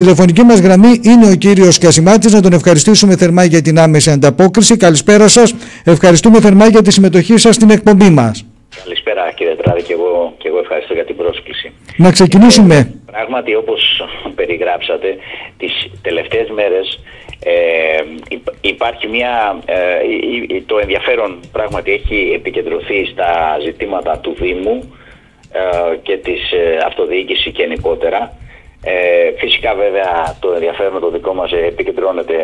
Η τηλεφωνική μας γραμμή είναι ο κύριος Κασιμάτης. Να τον ευχαριστήσουμε θερμά για την άμεση ανταπόκριση. Καλησπέρα σας. Ευχαριστούμε θερμά για τη συμμετοχή σας στην εκπομπή μας. Καλησπέρα κύριε Τράδη, και εγώ ευχαριστώ για την πρόσκληση. Να ξεκινήσουμε. Πράγματι, όπως περιγράψατε, τις τελευταίες μέρες υπάρχει το ενδιαφέρον πράγματι έχει επικεντρωθεί στα ζητήματα του Δήμου και της αυτοδιοίκησης γενικότερα. Φυσικά βέβαια το ενδιαφέρον το δικό μας επικεντρώνεται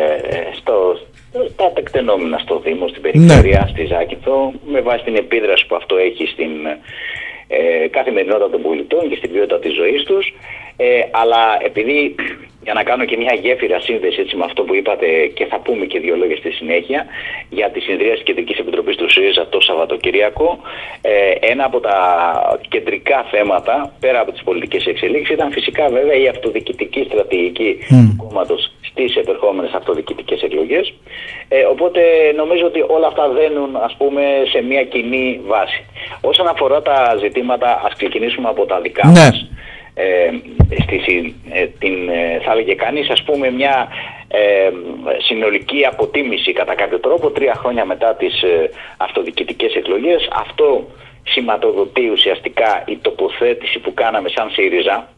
στα τεκτενόμενα στο Δήμο, στην περιφέρεια, στη Ζάκυνθο, με βάση την επίδραση που αυτό έχει στην καθημερινότητα των πολιτών και στην ποιότητα της ζωής τους. Αλλά επειδή, για να κάνω και μια γέφυρα σύνδεση έτσι, με αυτό που είπατε, και θα πούμε και δύο λόγια στη συνέχεια για τη συνεδρία της Κεντρικής Επιτροπής του ΣΥΡΙΖΑ το Σαββατοκύριακο, ένα από τα κεντρικά θέματα πέρα από τις πολιτικές εξελίξεις ήταν φυσικά βέβαια η αυτοδιοικητική στρατηγική του κόμματος στις επερχόμενες αυτοδιοικητικές εκλογές. Οπότε νομίζω ότι όλα αυτά δένουν, ας πούμε, σε μια κοινή βάση. Όσον αφορά τα ζητήματα, ας ξεκινήσουμε από τα δικά μας. Θα έλεγε κανείς, ας πούμε, μια συνολική αποτίμηση κατά κάποιο τρόπο 3 χρόνια μετά τις αυτοδιοικητικές εκλογές. Αυτό σηματοδοτεί ουσιαστικά η τοποθέτηση που κάναμε σαν ΣΥΡΙΖΑ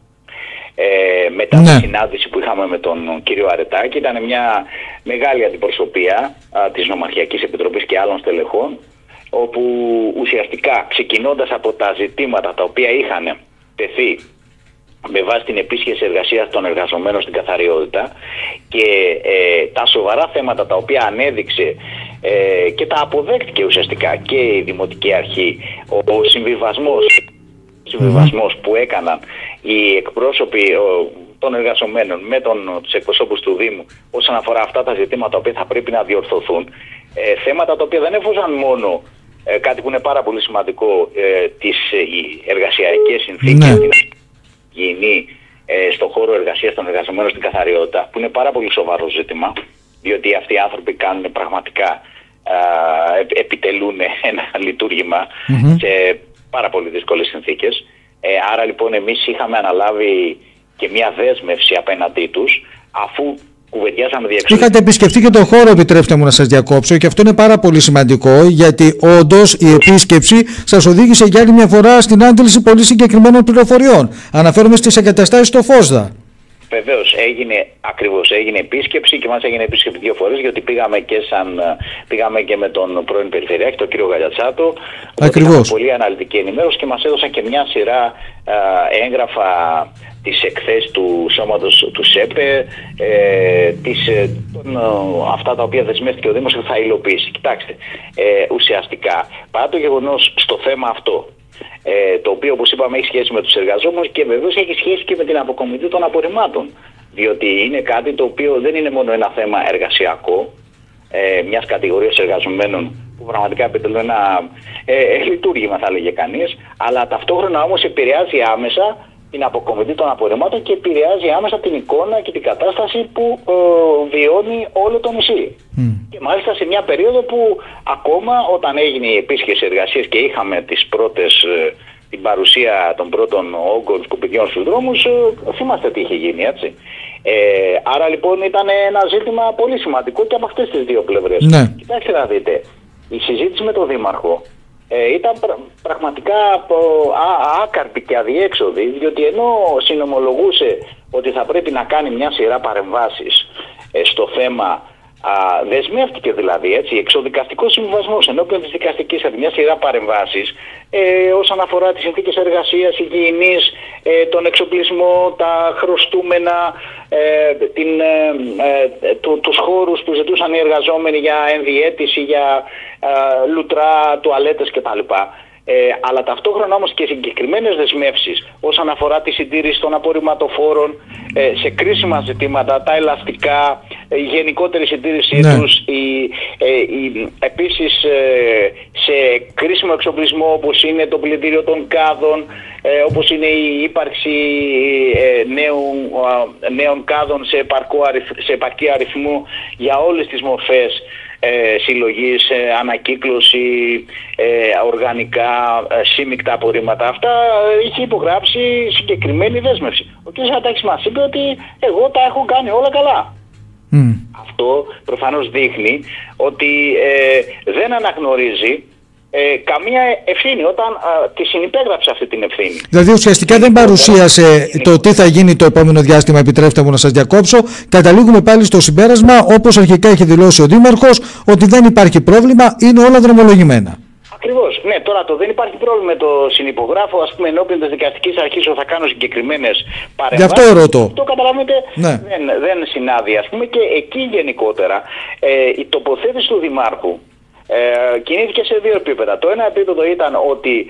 μετά τη συνάντηση που είχαμε με τον κύριο Αρετάκη. Ήταν μια μεγάλη αντιπροσωπεία της Νομαρχιακής Επιτροπής και άλλων στελεχών, όπου ουσιαστικά ξεκινώντας από τα ζητήματα τα οποία είχαν τεθεί με βάση την επίσκεψη εργασίας των εργαζομένων στην καθαριότητα και τα σοβαρά θέματα τα οποία ανέδειξε και τα αποδέχτηκε ουσιαστικά και η Δημοτική Αρχή, ο συμβιβασμός που έκαναν οι εκπρόσωποι των εργαζομένων με τους εκπροσώπους του Δήμου όσον αφορά αυτά τα ζητήματα τα οποία θα πρέπει να διορθωθούν, θέματα τα οποία δεν έφωσαν μόνο κάτι που είναι πάρα πολύ σημαντικό, τις εργασιακές συνθήκες, την υγιεινή στον χώρο εργασίας των εργαζομένων στην καθαριότητα, που είναι πάρα πολύ σοβαρό ζήτημα, διότι αυτοί οι άνθρωποι κάνουν πραγματικά, επιτελούν ένα λειτουργήμα σε πάρα πολύ δύσκολες συνθήκες. Άρα λοιπόν εμείς είχαμε αναλάβει και μια δέσμευση απέναντί τους, αφού κουβεντιάσαμε διεξοδικά. Είχατε επισκεφτεί και τον χώρο, επιτρέψτε μου να σας διακόψω, και αυτό είναι πάρα πολύ σημαντικό, γιατί όντως η επίσκεψη σας οδήγησε για άλλη μια φορά στην άντληση πολύ συγκεκριμένων πληροφοριών. Αναφέρομαι στις εγκαταστάσεις στο Φόσδα. Βεβαίως, έγινε επίσκεψη και μας έγινε επίσκεψη 2 φορές, γιατί πήγαμε και με τον πρώην Περιφερειάρχη, τον κύριο Γαλιατσάτο. Ακριβώς. Πολύ αναλυτική ενημέρωση και μας έδωσαν και μια σειρά έγγραφα, τις εκθέσεις του σώματος του ΣΕΠΕ, αυτά τα οποία δεσμεύτηκε ο Δήμος και θα υλοποιήσει. Κοιτάξτε, ουσιαστικά, παρά το γεγονός στο θέμα αυτό, το οποίο όπως είπαμε έχει σχέση με τους εργαζόμενους και βεβαίως έχει σχέση και με την αποκομιδή των απορριμμάτων, διότι είναι κάτι το οποίο δεν είναι μόνο ένα θέμα εργασιακό, μιας κατηγορίας εργαζομένων που πραγματικά επιτελούν ένα λειτουργήμα, θα έλεγε κανείς, αλλά ταυτόχρονα όμως επηρεάζει άμεσα την αποκομιδή των απορριμμάτων και επηρεάζει άμεσα την εικόνα και την κατάσταση που βιώνει όλο το νησί. Και μάλιστα σε μια περίοδο που ακόμα όταν έγινε η επίσκεψη εργασίας και είχαμε την παρουσία των πρώτων όγκων σκουπιδιών στους δρόμους, θυμάστε τι είχε γίνει, έτσι. Άρα λοιπόν ήταν ένα ζήτημα πολύ σημαντικό και από αυτές τις δύο πλευρές. Κοιτάξτε να δείτε, η συζήτηση με τον Δήμαρχο ήταν πραγματικά άκαρπη και αδιέξοδη, διότι ενώ συνομολογούσε ότι θα πρέπει να κάνει μια σειρά παρεμβάσεις στο θέμα, δεσμεύτηκε δηλαδή, έτσι, εξοδικαστικός συμβιβασμός ενώπιον της δικαστικής αρχής, μια σειρά παρεμβάσεις όσον αφορά τις συνθήκες εργασίας, υγιεινής, τον εξοπλισμό, τα χρωστούμενα, τους χώρους που ζητούσαν οι εργαζόμενοι για ενδιαίτηση, για λουτρά, τουαλέτες κτλ. Αλλά ταυτόχρονα όμως και συγκεκριμένες δεσμεύσεις όσον αφορά τη συντήρηση των απορριμματοφόρων σε κρίσιμα ζητήματα, τα ελαστικά, η γενικότερη συντήρησή τους, επίσης σε κρίσιμο εξοπλισμό όπως είναι το πλυντήριο των κάδων, όπως είναι η ύπαρξη νέων κάδων σε επαρκή αριθμό για όλες τις μορφές συλλογής, ανακύκλωση, οργανικά, σύμμικτα απορρίμματα. Αυτά είχε υπογράψει συγκεκριμένη δέσμευση. Ο κ. Χατζηδάκης μας είπε ότι εγώ τα έχω κάνει όλα καλά. Αυτό προφανώς δείχνει ότι δεν αναγνωρίζει καμία ευθύνη όταν τη συνυπέγραψε αυτή την ευθύνη. Δηλαδή ουσιαστικά δεν παρουσίασε το τι θα γίνει το επόμενο διάστημα, επιτρέψτε μου να σας διακόψω. Καταλήγουμε πάλι στο συμπέρασμα, όπως αρχικά είχε δηλώσει ο Δήμαρχος, ότι δεν υπάρχει πρόβλημα, είναι όλα δρομολογημένα. Ακριβώς. Ναι, τώρα το δεν υπάρχει πρόβλημα με το συνυπογράφο, ας πούμε, ενώπιον της δικαστικής αρχής όταν θα κάνω συγκεκριμένες παρεμβάσεις. Γι' αυτό ρωτώ. Το καταλαβαίνετε, ναι. δεν συνάδει, ας πούμε, και εκεί γενικότερα η τοποθέτηση του Δημάρχου κινήθηκε σε δύο επίπεδα. Το ένα επίπεδο ήταν ότι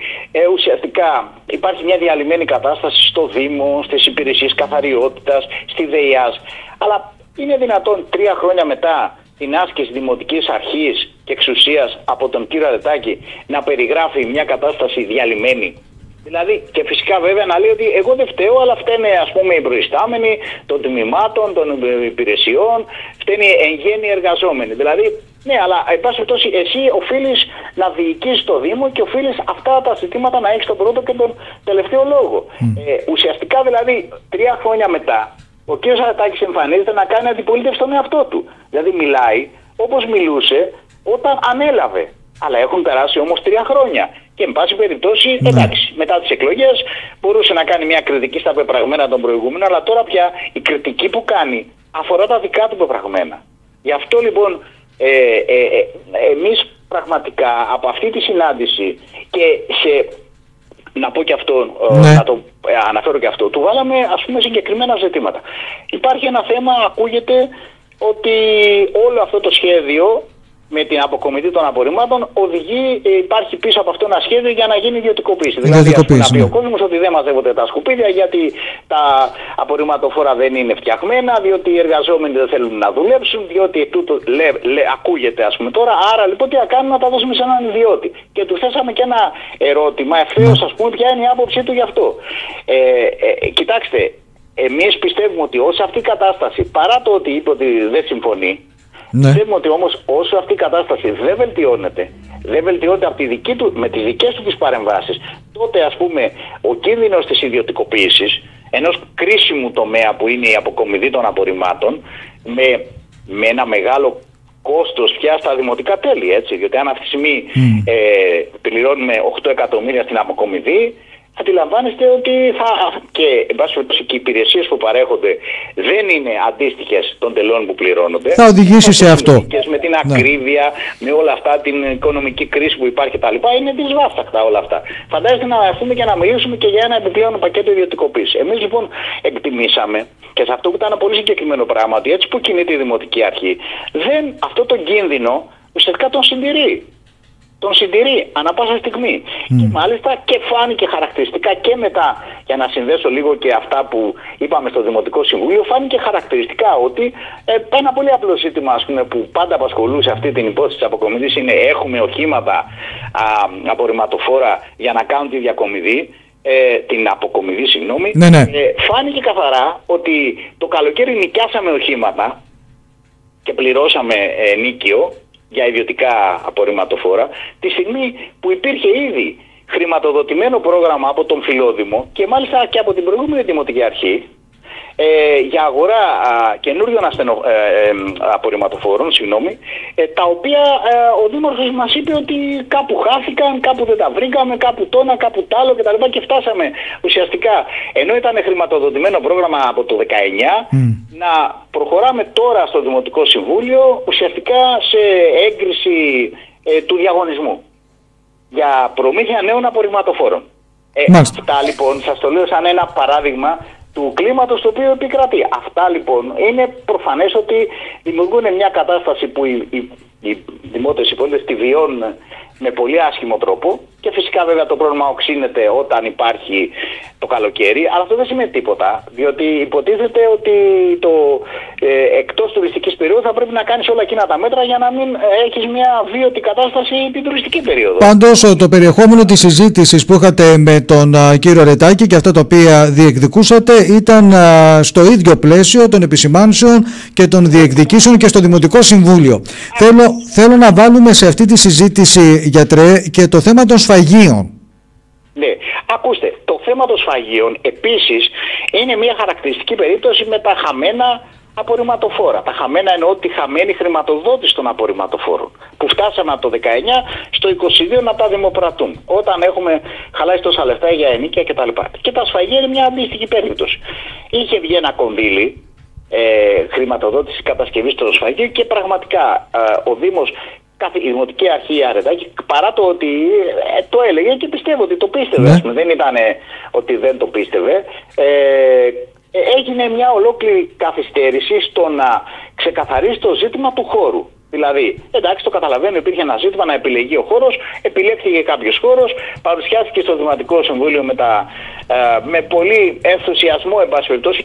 ουσιαστικά υπάρχει μια διαλυμένη κατάσταση στο Δήμο, στις υπηρεσίες καθαριότητας, στη ΔΕΙΑΣ, αλλά είναι δυνατόν 3 χρόνια μετά την άσκηση δημοτικής αρχής και εξουσίας από τον κύριο Αρετάκη να περιγράφει μια κατάσταση διαλυμένη? Δηλαδή, και φυσικά βέβαια να λέει ότι εγώ δεν φταίω, αλλά φταίνε, ας πούμε, οι προϊστάμενοι των τμήματων, των υπηρεσιών, φταίνε εν γέννη εργαζόμενοι. Δηλαδή, ναι, αλλά εν πάση περιπτώσει εσύ οφείλεις να διοικείς το Δήμο και οφείλεις αυτά τα ζητήματα να έχεις τον πρώτο και τον τελευταίο λόγο. Ουσιαστικά δηλαδή 3 χρόνια μετά ο κ. Αρετάκης εμφανίζεται να κάνει αντιπολίτευση στον εαυτό του. Δηλαδή μιλάει όπως μιλούσε όταν ανέλαβε. Αλλά έχουν περάσει όμως 3 χρόνια. Και εν πάση περιπτώσει, εντάξει, μετά τις εκλογές μπορούσε να κάνει μια κριτική στα πεπραγμένα των προηγούμενων, αλλά τώρα πια η κριτική που κάνει αφορά τα δικά του πεπραγμένα. Γι' αυτό λοιπόν εμείς πραγματικά από αυτή τη συνάντηση και να πω και αυτό, να το αναφέρω και αυτό, του βάλαμε ας πούμε συγκεκριμένα ζητήματα. Υπάρχει ένα θέμα, ακούγεται ότι όλο αυτό το σχέδιο με την αποκομιδή των απορριμμάτων υπάρχει πίσω από αυτό ένα σχέδιο για να γίνει ιδιωτικοποίηση. Δηλαδή να πει ο κόσμος ότι δεν μαζεύονται τα σκουπίδια γιατί τα απορριμματοφόρα δεν είναι φτιαγμένα, διότι οι εργαζόμενοι δεν θέλουν να δουλέψουν, διότι τούτο ακούγεται ας πούμε τώρα, άρα λοιπόν τι θα κάνουμε, να τα δώσουμε σε έναν ιδιώτη. Και του θέσαμε και ένα ερώτημα ευθέως, ας πούμε, ποια είναι η άποψή του γι' αυτό. Κοιτάξτε, εμείς πιστεύουμε ότι όσο αυτή η κατάσταση, παρά το ότι είπε ότι δεν συμφωνεί, πιστεύουμε ότι όμως όσο αυτή η κατάσταση δεν βελτιώνεται από με τις δικές του τις παρεμβάσεις, τότε ας πούμε ο κίνδυνος της ιδιωτικοποίησης ενός κρίσιμου τομέα που είναι η αποκομιδή των απορριμμάτων με ένα μεγάλο κόστος πια στα δημοτικά τέλη, έτσι, διότι αν αυτή τη στιγμή πληρώνουμε 8 εκατομμύρια στην αποκομιδή, αντιλαμβάνεστε ότι και οι υπηρεσίες που παρέχονται δεν είναι αντίστοιχες των τελών που πληρώνονται. Θα οδηγήσει σε αυτό. Με την ακρίβεια, με όλα αυτά, την οικονομική κρίση που υπάρχει κτλ. Είναι δυσβάσταχτα όλα αυτά. Φαντάζεστε να έρθουμε και να μιλήσουμε και για ένα επιπλέον πακέτο ιδιωτικοποίηση. Εμείς λοιπόν εκτιμήσαμε, και σε αυτό που ήταν ένα πολύ συγκεκριμένο πράγμα, ότι έτσι που κινείται η Δημοτική Αρχή, αυτό τον κίνδυνο ουσιαστικά τον συντηρεί. Τον συντηρεί ανά πάσα στιγμή. Και μάλιστα και φάνηκε χαρακτηριστικά και μετά, για να συνδέσω λίγο και αυτά που είπαμε στο Δημοτικό Συμβούλιο, φάνηκε χαρακτηριστικά ότι ένα πολύ απλό ζήτημα, ας πούμε, που πάντα απασχολούσε αυτή την υπόθεση της αποκομιδής είναι έχουμε οχήματα απορριμματοφόρα για να κάνουν τη διακομιδή. Την αποκομιδή, συγγνώμη. Φάνηκε καθαρά ότι το καλοκαίρι νοικιάσαμε οχήματα και πληρώσαμε νίκιο για ιδιωτικά απορριμματοφόρα, τη στιγμή που υπήρχε ήδη χρηματοδοτημένο πρόγραμμα από τον Φιλόδημο και μάλιστα και από την προηγούμενη Δημοτική Αρχή για αγορά καινούριων απορριμματοφόρων, τα οποία ο Δήμαρχος μας είπε ότι κάπου χάθηκαν, κάπου δεν τα βρήκαμε, κάπου το ένα, κάπου το άλλο κτλ. Και φτάσαμε ουσιαστικά, ενώ ήταν χρηματοδοτημένο πρόγραμμα από το 19, να προχωράμε τώρα στο Δημοτικό Συμβούλιο ουσιαστικά σε έγκριση του διαγωνισμού για προμήθεια νέων απορριμματοφόρων. Αυτά λοιπόν σας το λέω σαν ένα παράδειγμα του κλίματος το οποίο επικρατεί. Αυτά λοιπόν είναι προφανές ότι δημιουργούν μια κατάσταση που οι δημότες, οι πολίτες τη βιώνουν με πολύ άσχημο τρόπο και φυσικά βέβαια το πρόβλημα οξύνεται όταν υπάρχει το καλοκαίρι, αλλά αυτό δεν σημαίνει τίποτα, διότι υποτίθεται ότι εκτός τουριστικής περίοδου θα πρέπει να κάνεις όλα εκείνα τα μέτρα για να μην έχεις μια βίωτη κατάσταση την τουριστική περίοδο. Πάντως το περιεχόμενο της συζήτησης που είχατε με τον κύριο Ρετάκη και αυτά τα οποία διεκδικούσατε ήταν στο ίδιο πλαίσιο των επισημάνσεων και των διεκδικήσεων και στο Δημοτικό Συμβούλιο. Θέλω να βάλουμε σε αυτή τη συζήτηση, γιατρέ, και το θέμα των σφαγείων. Ναι, ακούστε, το θέμα των σφαγείων επίσης είναι μια χαρακτηριστική περίπτωση με τα χαμένα απορριμματοφόρα. Τα χαμένα εννοώ τη χαμένη χρηματοδότηση των απορριμματοφόρων που φτάσαμε από το 19 στο 22 να τα δημοπρατούν όταν έχουμε χαλάσει τόσα λεφτά για ενοίκια κτλ. Και τα σφαγεία είναι μια αντίστοιχη περίπτωση. Είχε βγει ένα κονδύλι χρηματοδότηση κατασκευής των σφαγείων και πραγματικά ο Δήμος, η Δημοτική Αρχή Αρετάκη, παρά το ότι το έλεγε και πιστεύω ότι το πίστευε, δεν ήταν ότι δεν το πίστευε, έγινε μια ολόκληρη καθυστέρηση στο να ξεκαθαρίσει το ζήτημα του χώρου. Δηλαδή, εντάξει, το καταλαβαίνω, υπήρχε ένα ζήτημα να επιλεγεί ο χώρος, επιλέχθηκε κάποιος χώρος, παρουσιάστηκε στο Δημοτικό Συμβούλιο με πολύ ενθουσιασμό, εν πάση περιπτώσει,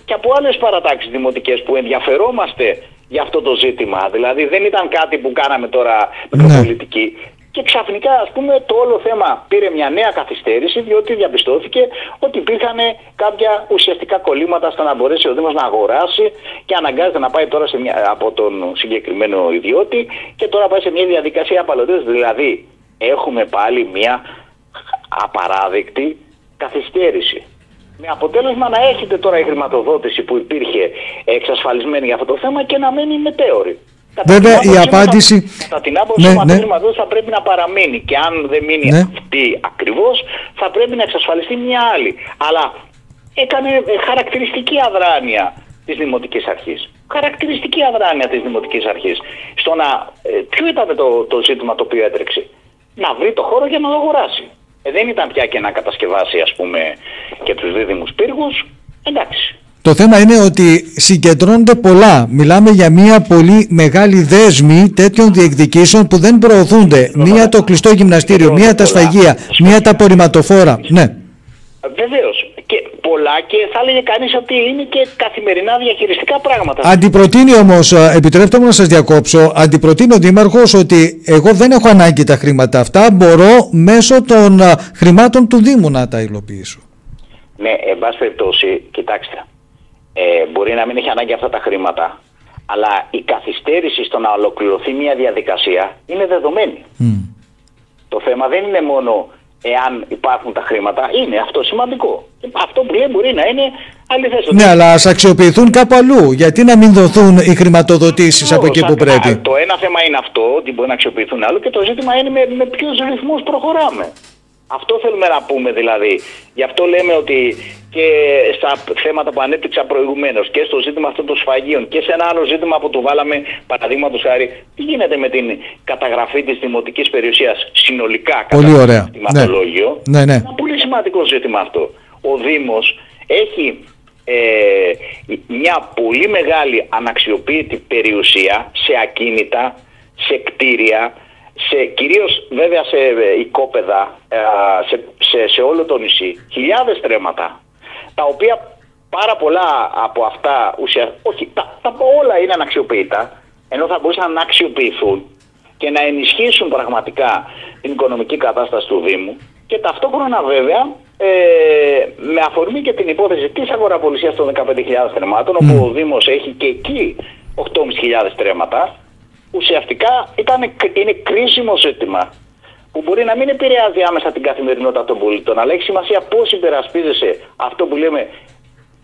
και από άλλες παρατάξεις δημοτικές που ενδιαφερόμαστε για αυτό το ζήτημα. Δηλαδή, δεν ήταν κάτι που κάναμε τώρα μικροπολιτική. Και ξαφνικά, ας πούμε, το όλο θέμα πήρε μια νέα καθυστέρηση, διότι διαπιστώθηκε ότι υπήρχαν κάποια ουσιαστικά κολλήματα ώστε να μπορέσει ο Δήμος να αγοράσει και αναγκάζεται να πάει τώρα από τον συγκεκριμένο ιδιώτη και τώρα πάει σε μια διαδικασία απαλλοντές. Δηλαδή, έχουμε πάλι μια απαράδεκτη καθυστέρηση. Με αποτέλεσμα να έχετε τώρα η χρηματοδότηση που υπήρχε εξασφαλισμένη για αυτό το θέμα και να μένει μετέωρη. Βέβαια η απάντηση... Κατά την άποψη μου αυτή η χρηματοδότηση θα πρέπει να παραμείνει και αν δεν μείνει αυτή ακριβώς θα πρέπει να εξασφαλιστεί μια άλλη. Αλλά έκανε χαρακτηριστική αδράνεια της Δημοτικής Αρχής. Χαρακτηριστική αδράνεια της Δημοτικής Αρχής. Ποιο ήταν το ζήτημα το οποίο έτρεξε? Να βρει το χώρο για να το αγοράσει. Δεν ήταν πια και να κατασκευάσει, ας πούμε, και τους δίδυμους πύργους. Εντάξει. Το θέμα είναι ότι συγκεντρώνονται πολλά. Μιλάμε για μια πολύ μεγάλη δέσμη τέτοιων διεκδικήσεων που δεν προωθούνται. Μία το κλειστό γυμναστήριο, μία τα σφαγεία, μία τα απορριμματοφόρα. Ναι. Βεβαίως. Και πολλά, και θα έλεγε κανείς ότι είναι και καθημερινά διαχειριστικά πράγματα. Αντιπροτείνει όμως, επιτρέψτε μου να σας διακόψω, αντιπροτείνει ο Δήμαρχος ότι εγώ δεν έχω ανάγκη τα χρήματα αυτά, μπορώ μέσω των χρημάτων του Δήμου να τα υλοποιήσω. Ναι, εν πάση περιπτώσει, κοιτάξτε. Μπορεί να μην έχει ανάγκη αυτά τα χρήματα, αλλά η καθυστέρηση στο να ολοκληρωθεί μια διαδικασία είναι δεδομένη. Το θέμα δεν είναι μόνο εάν υπάρχουν τα χρήματα, είναι αυτό σημαντικό. Αυτό που λέει μπορεί να είναι αληθές. Ναι, αλλά ας αξιοποιηθούν κάπου αλλού. Γιατί να μην δοθούν οι χρηματοδοτήσεις από εκεί που πρέπει? Το ένα θέμα είναι αυτό, ότι μπορεί να αξιοποιηθούν άλλο, και το ζήτημα είναι με ποιους ρυθμούς προχωράμε. Αυτό θέλουμε να πούμε δηλαδή. Γι' αυτό λέμε ότι και στα θέματα που ανέπτυξα προηγουμένως και στο ζήτημα αυτών των σφαγείων και σε ένα άλλο ζήτημα που το βάλαμε, παραδείγματος χάρη, τι γίνεται με την καταγραφή της δημοτικής περιουσίας συνολικά κατά το κτηματολόγιο. Ναι. Ένα πολύ σημαντικό ζήτημα αυτό. Ο Δήμος έχει μια πολύ μεγάλη αναξιοποίητη περιουσία σε ακίνητα, σε κτίρια, κυρίως βέβαια σε οικόπεδα, σε όλο το νησί, χιλιάδες στρέμματα, τα οποία πάρα πολλά από αυτά όλα είναι αναξιοποιητά, ενώ θα μπορούσαν να αξιοποιηθούν και να ενισχύσουν πραγματικά την οικονομική κατάσταση του Δήμου, και ταυτόχρονα βέβαια με αφορμή και την υπόθεση της αγοραπολισίας των 15.000 στρεμμάτων, όπου ο Δήμος έχει και εκεί 8.500 στρέμματα. Ουσιαστικά είναι κρίσιμο ζήτημα που μπορεί να μην επηρεάζει άμεσα την καθημερινότητα των πολιτών, αλλά έχει σημασία πώς υπερασπίζεσαι αυτό που λέμε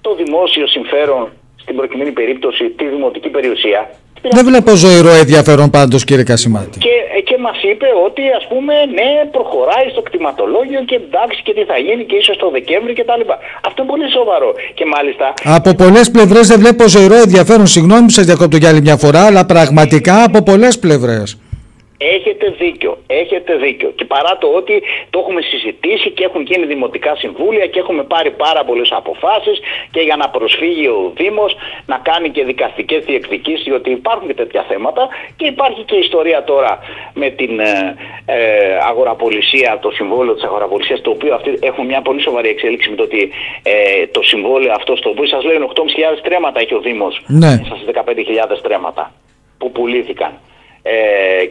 το δημόσιο συμφέρον, στην προκειμένη περίπτωση τη δημοτική περιουσία. Δεν βλέπω ζωηρό ενδιαφέρον πάντως, κύριε Κασιμάτη. Και μας είπε ότι, ας πούμε, ναι, προχωράει στο κτηματολόγιο και εντάξει, και τι θα γίνει και ίσως το Δεκέμβρη κτλ. Αυτό είναι πολύ σοβαρό. Και μάλιστα... Από πολλές πλευρές δεν βλέπω ζωηρό ενδιαφέρον. Συγγνώμη που σας διακόπτω για άλλη μια φορά, αλλά πραγματικά από πολλές πλευρές. Έχετε δίκιο. Και παρά το ότι το έχουμε συζητήσει και έχουν γίνει δημοτικά συμβούλια και έχουμε πάρει πάρα πολλές αποφάσεις και για να προσφύγει ο Δήμος να κάνει και δικαστικές διεκδικήσεις, διότι υπάρχουν και τέτοια θέματα, και υπάρχει και ιστορία τώρα με την αγοραπολισία, το συμβόλαιο της αγοραπολισίας, το οποίο έχουν μια πολύ σοβαρή εξέλιξη με το ότι το συμβόλαιο αυτό, στο οποίο σας λέω 8.500 τρέματα έχει ο Δήμος, μέσα στις 15.000 τρέματα που πουλήθηκαν.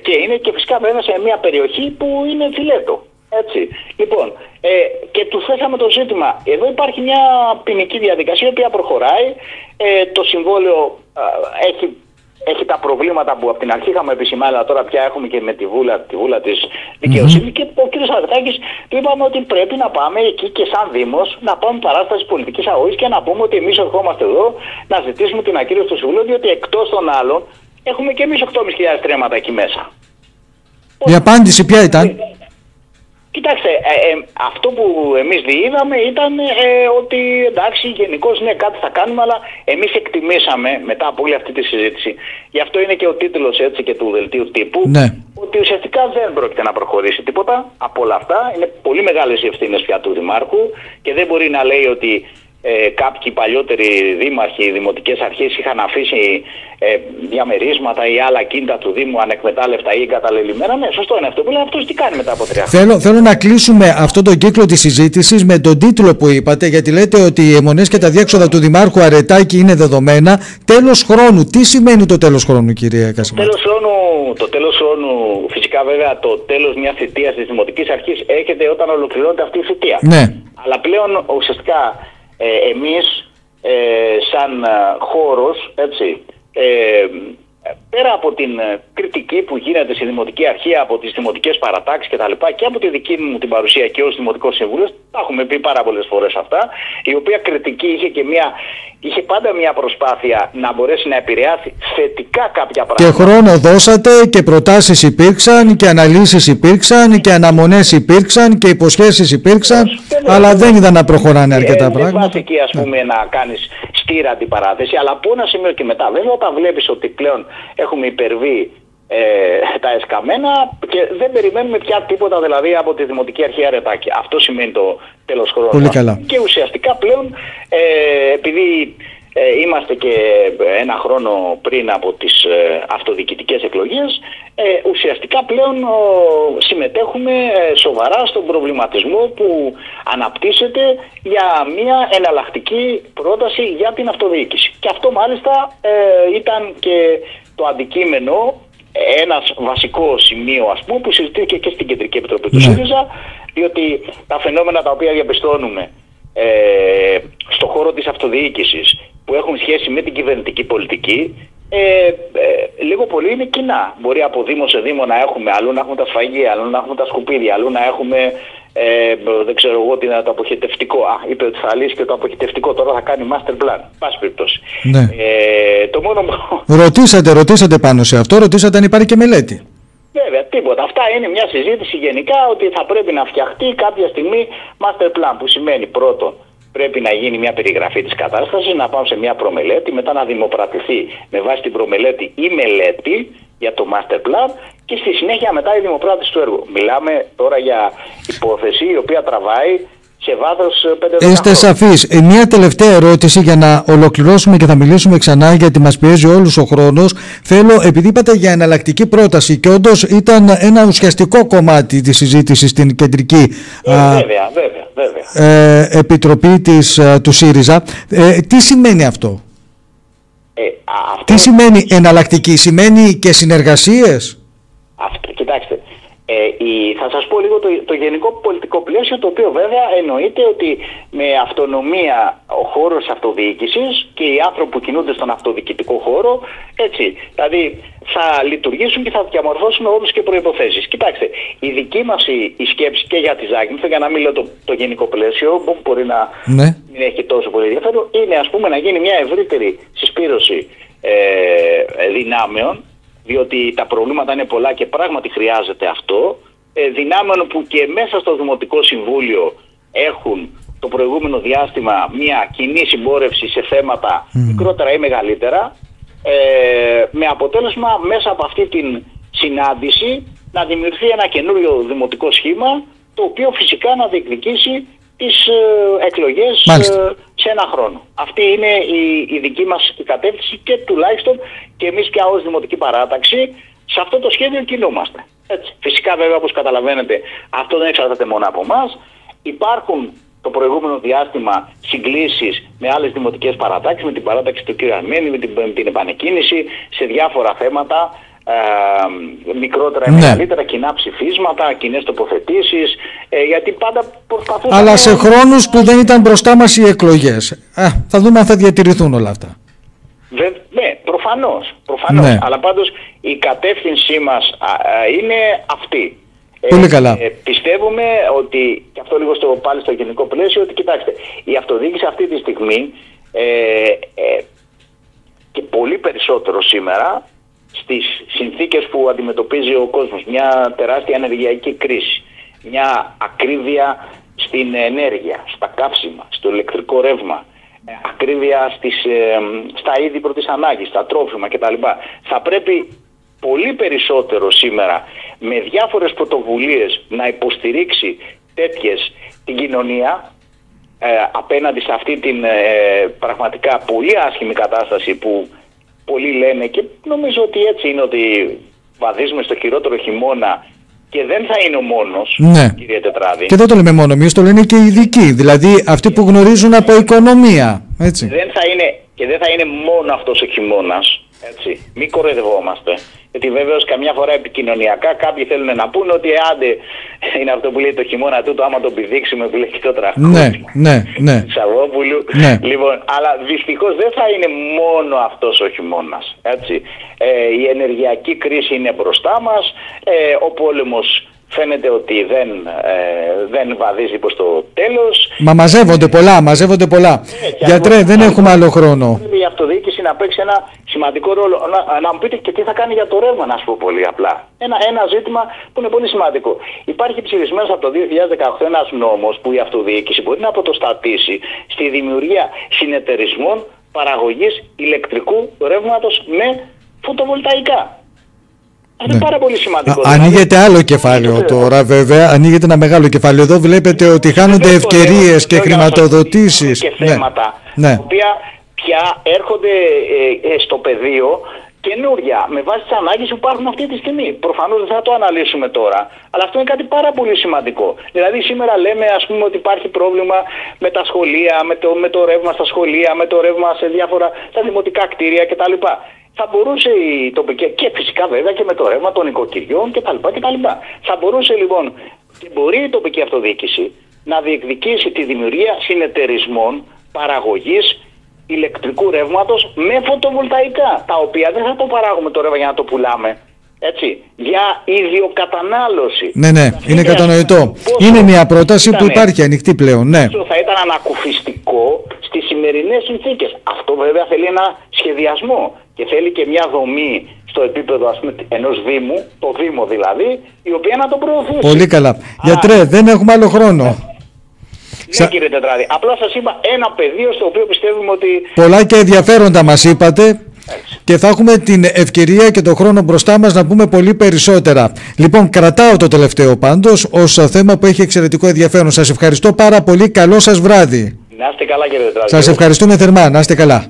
Και είναι και φυσικά βέβαια σε μια περιοχή που είναι φιλέτο. Έτσι. Λοιπόν, και του θέσαμε το ζήτημα. Εδώ υπάρχει μια ποινική διαδικασία η οποία προχωράει. Το συμβόλαιο έχει τα προβλήματα που από την αρχή είχαμε επισημάνει, αλλά τώρα πια έχουμε και με τη βούλα της δικαιοσύνης. Και ο κ. Σαρδάκης του είπαμε ότι πρέπει να πάμε εκεί και σαν Δήμος να πάμε παράσταση πολιτικής αγωγής και να πούμε ότι εμείς ερχόμαστε εδώ να ζητήσουμε την ακύρωση του Συμβουλίου, διότι εκτός των άλλων έχουμε και εμείς 8.500 τρέματα εκεί μέσα. Η απάντηση ποια ήταν? Κοιτάξτε, αυτό που εμείς διείδαμε ήταν ότι εντάξει, γενικώς ναι, κάτι θα κάνουμε, αλλά εμείς εκτιμήσαμε μετά από όλη αυτή τη συζήτηση, γι' αυτό είναι και ο τίτλος έτσι και του δελτίου τύπου, ότι ουσιαστικά δεν πρόκειται να προχωρήσει τίποτα από όλα αυτά. Είναι πολύ μεγάλες οι ευθύνες πια του Δημάρχου και δεν μπορεί να λέει ότι κάποιοι παλιότεροι δήμαρχοι, δημοτικές αρχές είχαν αφήσει διαμερίσματα ή άλλα κίνητα του Δήμου ανεκμετάλλευτα ή εγκαταλελειμμένα. Ναι, σωστό είναι αυτό που λέει. Αυτός τι κάνει μετά από 3 χρόνια. Θέλω να κλείσουμε αυτόν τον κύκλο της συζήτησης με τον τίτλο που είπατε, γιατί λέτε ότι οι αιμονές και τα διέξοδα του Δημάρχου Αρετάκη είναι δεδομένα. Τέλος χρόνου. Τι σημαίνει το τέλος χρόνου, κυρία Κασιμάτη? Το τέλος χρόνου, φυσικά βέβαια, το τέλος μιας θητείας της Δημοτικής Αρχής έρχεται όταν ολοκληρώνεται αυτή η θητεία. Ναι. Αλλά πλέον ουσιαστικά εμείς σαν χώρος, έτσι, πέρα από την κριτική που γίνεται στη Δημοτική Αρχή από τις δημοτικές παρατάξεις και τα λοιπά, και από τη δική μου την παρουσία και ως Δημοτικός Συμβούλιος, τα έχουμε πει πάρα πολλές φορές αυτά, η οποία κριτική είχε πάντα μια προσπάθεια να μπορέσει να επηρεάσει θετικά κάποια πράγματα. Και χρόνο δώσατε και προτάσεις υπήρξαν και αναλύσεις υπήρξαν και αναμονές υπήρξαν και υποσχέσεις υπήρξαν, αλλά δεν είδα να προχωράνε αρκετά πράγματα. Δεν εκεί, ας πούμε, να κάνεις στήρα αντιπαράθεση, αλλά από ένα σημείο και μετά, βέβαια, όταν βλέπεις ότι πλέον έχουμε υπερβεί τα εσκαμμένα και δεν περιμένουμε πια τίποτα δηλαδή από τη Δημοτική Αρχή Αρετάκη. Αυτό σημαίνει το τέλος χρόνου. Πολύ καλά. Και ουσιαστικά πλέον επειδή είμαστε και ένα χρόνο πριν από τις αυτοδιοικητικές εκλογές, ουσιαστικά πλέον συμμετέχουμε σοβαρά στον προβληματισμό που αναπτύσσεται για μια εναλλακτική πρόταση για την αυτοδιοίκηση. Και αυτό μάλιστα ήταν και το αντικείμενο, ένας βασικό σημείο, ας πούμε, που συζητήθηκε και στην Κεντρική Επιτροπή του ΣΥΡΙΖΑ, διότι τα φαινόμενα τα οποία διαπιστώνουμε στον χώρο της αυτοδιοίκησης που έχουν σχέση με την κυβερνητική πολιτική, λίγο πολύ είναι κοινά. Μπορεί από Δήμο σε Δήμο να έχουμε, αλλού να έχουμε τα σφαγεία, αλλού να έχουμε τα σκουπίδια, αλλού να έχουμε δεν ξέρω εγώ τι είναι το αποχετευτικό. Είπε ότι θα λύσει και το αποχετευτικό, τώρα θα κάνει master plan. Πάση περιπτώσει. Ναι. Το μόνο... Ρωτήσατε πάνω σε αυτό, ρωτήσατε αν υπάρχει και μελέτη. Βέβαια, τίποτα. Αυτά είναι μια συζήτηση γενικά ότι θα πρέπει να φτιαχτεί κάποια στιγμή master plan, που σημαίνει πρώτον πρέπει να γίνει μια περιγραφή της κατάστασης, να πάμε σε μια προμελέτη, μετά να δημοπρατηθεί με βάση την προμελέτη η μελέτη για το master plan και στη συνέχεια μετά η δημοπράτηση του έργου. Μιλάμε τώρα για υπόθεση η οποία τραβάει σε βάθος 5 χρόνια. Είστε σαφείς. Μια τελευταία ερώτηση για να ολοκληρώσουμε και θα μιλήσουμε ξανά, γιατί μας πιέζει όλους ο χρόνος. Θέλω, επειδή είπατε για εναλλακτική πρόταση και όντως ήταν ένα ουσιαστικό κομμάτι της συζήτησης στην κεντρική επιτροπή του ΣΥΡΙΖΑ, τι σημαίνει αυτό? Τι σημαίνει εναλλακτική? Σημαίνει και συνεργασίες? Κοιτάξτε, θα σας πω λίγο το γενικό πολιτικό πλαίσιο, το οποίο βέβαια εννοείται ότι με αυτονομία ο χώρος αυτοδιοίκησης και οι άνθρωποι που κινούνται στον αυτοδιοικητικό χώρο, έτσι, δηλαδή θα λειτουργήσουν και θα διαμορφώσουν όρους και προϋποθέσεις. Κοιτάξτε, η δική μας η σκέψη και για τη Ζάκυνθο, για να μην λέω το γενικό πλαίσιο, που μπορεί να μην έχει τόσο πολύ ενδιαφέρον, είναι ας πούμε να γίνει μια ευρύτερη συσπήρωση δυνάμεων, διότι τα προβλήματα είναι πολλά και πράγματι χρειάζεται αυτό, δυνάμεων που και μέσα στο Δημοτικό Συμβούλιο έχουν το προηγούμενο διάστημα μια κοινή συμπόρευση σε θέματα μικρότερα ή μεγαλύτερα, με αποτέλεσμα μέσα από αυτή την συνάντηση να δημιουργηθεί ένα καινούριο δημοτικό σχήμα, το οποίο φυσικά να διεκδικήσει τις εκλογές σε ένα χρόνο. Αυτή είναι η δική μας κατεύθυνση και τουλάχιστον και εμείς πια ως Δημοτική Παράταξη σε αυτό το σχέδιο κινούμαστε. Έτσι. Φυσικά βέβαια, όπως καταλαβαίνετε, αυτό δεν εξαρτάται μόνο από εμάς. Υπάρχουν το προηγούμενο διάστημα συγκλήσεις με άλλες δημοτικές παρατάξεις, με την παράταξη του κ. Αρμένη, με την επανεκκίνηση σε διάφορα θέματα, μικρότερα ή μεγαλύτερα, κοινά ψηφίσματα, κοινές τοποθετήσεις, γιατί πάντα προσπαθούσαμε... Αλλά σε χρόνους που δεν ήταν μπροστά μας οι εκλογές. Θα δούμε αν θα διατηρηθούν όλα αυτά. Ναι, προφανώς. Ναι. Αλλά πάντως η κατεύθυνσή μας είναι αυτή. Πολύ καλά. Πιστεύουμε ότι, και αυτό λίγο πάλι στο γενικό πλαίσιο, ότι κοιτάξτε, η αυτοδιοίκηση αυτή τη στιγμή και πολύ περισσότερο σήμερα στις συνθήκες που αντιμετωπίζει ο κόσμος, μια τεράστια ενεργειακή κρίση, μια ακρίβεια στην ενέργεια, στα καύσιμα, στο ηλεκτρικό ρεύμα, ακρίβεια στα είδη πρώτης ανάγκης, στα τρόφιμα κτλ. Θα πρέπει πολύ περισσότερο σήμερα με διάφορες πρωτοβουλίες να υποστηρίξει τέτοιες την κοινωνία απέναντι σε αυτή την πραγματικά πολύ άσχημη κατάσταση που πολλοί λένε, και νομίζω ότι έτσι είναι, ότι βαδίζουμε στο χειρότερο χειμώνα και δεν θα είναι ο μόνος, κύριε Τετράδη. Και δεν το λέμε μόνο εμείς, το λένε και οι ειδικοί, δηλαδή αυτοί που γνωρίζουν από οικονομία. Έτσι. Δεν θα είναι μόνο αυτός ο χειμώνας. Έτσι. Μην κοροϊδευόμαστε. Γιατί βέβαιως καμιά φορά επικοινωνιακά κάποιοι θέλουν να πούνε ότι άντε είναι αυτό που λέει το χειμώνα τούτο, άμα το πηδήξουμε που λέει και το τραγούδι. Ναι. Σαββόπουλου. Ναι. Λοιπόν, αλλά δυστυχώς δεν θα είναι μόνο αυτός ο χειμώνας. Έτσι. Η ενεργειακή κρίση είναι μπροστά μας. Ο πόλεμος φαίνεται ότι δεν βαδίζει προς το τέλος. Μα μαζεύονται πολλά. Γιατρέ, δεν έχουμε άλλο χρόνο. Η αυτοδιοίκηση να παίξει ένα σημαντικό ρόλο. Να μου πείτε και τι θα κάνει για το ρεύμα, να σου πω πολύ απλά. Ένα ζήτημα που είναι πολύ σημαντικό. Υπάρχει ψηφισμένος από το 2018 ένας νόμος που η αυτοδιοίκηση μπορεί να αποτοστατήσει στη δημιουργία συνεταιρισμών παραγωγής ηλεκτρικού ρεύματος με φωτοβολταϊκά. Αυτό είναι πάρα πολύ σημαντικό. Ανοίγεται άλλο κεφάλαιο τώρα, βέβαια. Ανοίγεται ένα μεγάλο κεφάλαιο. Εδώ βλέπετε ότι χάνονται ευκαιρίες και χρηματοδοτήσεις. Και θέματα τα οποία πια έρχονται στο πεδίο καινούρια με βάση τις ανάγκες που υπάρχουν αυτή τη στιγμή. Προφανώς δεν θα το αναλύσουμε τώρα, αλλά αυτό είναι κάτι πάρα πολύ σημαντικό. Δηλαδή, σήμερα λέμε, ας πούμε, ότι υπάρχει πρόβλημα με τα σχολεία, με το ρεύμα στα σχολεία, με το ρεύμα σε διάφορα στα δημοτικά κτίρια κτλ. Θα μπορούσε η τοπική, και φυσικά βέβαια και με το ρεύμα των οικοκυριών κτλ. Θα μπορούσε λοιπόν και μπορεί η τοπική αυτοδιοίκηση να διεκδικήσει τη δημιουργία συνεταιρισμών παραγωγής ηλεκτρικού ρεύματος με φωτοβολταϊκά, τα οποία δεν θα το παράγουμε το ρεύμα για να το πουλάμε. Έτσι, για ιδιοκατανάλωση. Ναι, είναι κατανοητό. Είναι μια πρόταση που υπάρχει ανοιχτή πλέον. Ναι. Θα ήταν ανακουφιστικό στις σημερινές συνθήκες. Αυτό βέβαια θέλει ένα σχεδιασμό και θέλει και μια δομή στο επίπεδο, ας πούμε, ενός Δήμου, το Δήμο δηλαδή, η οποία να το προωθήσει. Πολύ καλά. Γιατρέ, δεν έχουμε άλλο χρόνο. Ναι, κύριε Τετράδη. Απλά σας είπα ένα πεδίο στο οποίο πιστεύουμε ότι... Πολλά και ενδιαφέροντα μας είπατε. Και θα έχουμε την ευκαιρία και τον χρόνο μπροστά μας να πούμε πολύ περισσότερα. Λοιπόν, κρατάω το τελευταίο πάντως ως θέμα που έχει εξαιρετικό ενδιαφέρον. Σας ευχαριστώ πάρα πολύ. Καλό σας βράδυ. Να είστε καλά, κύριε Τετράδη. Σας ευχαριστούμε θερμά. Να είστε καλά.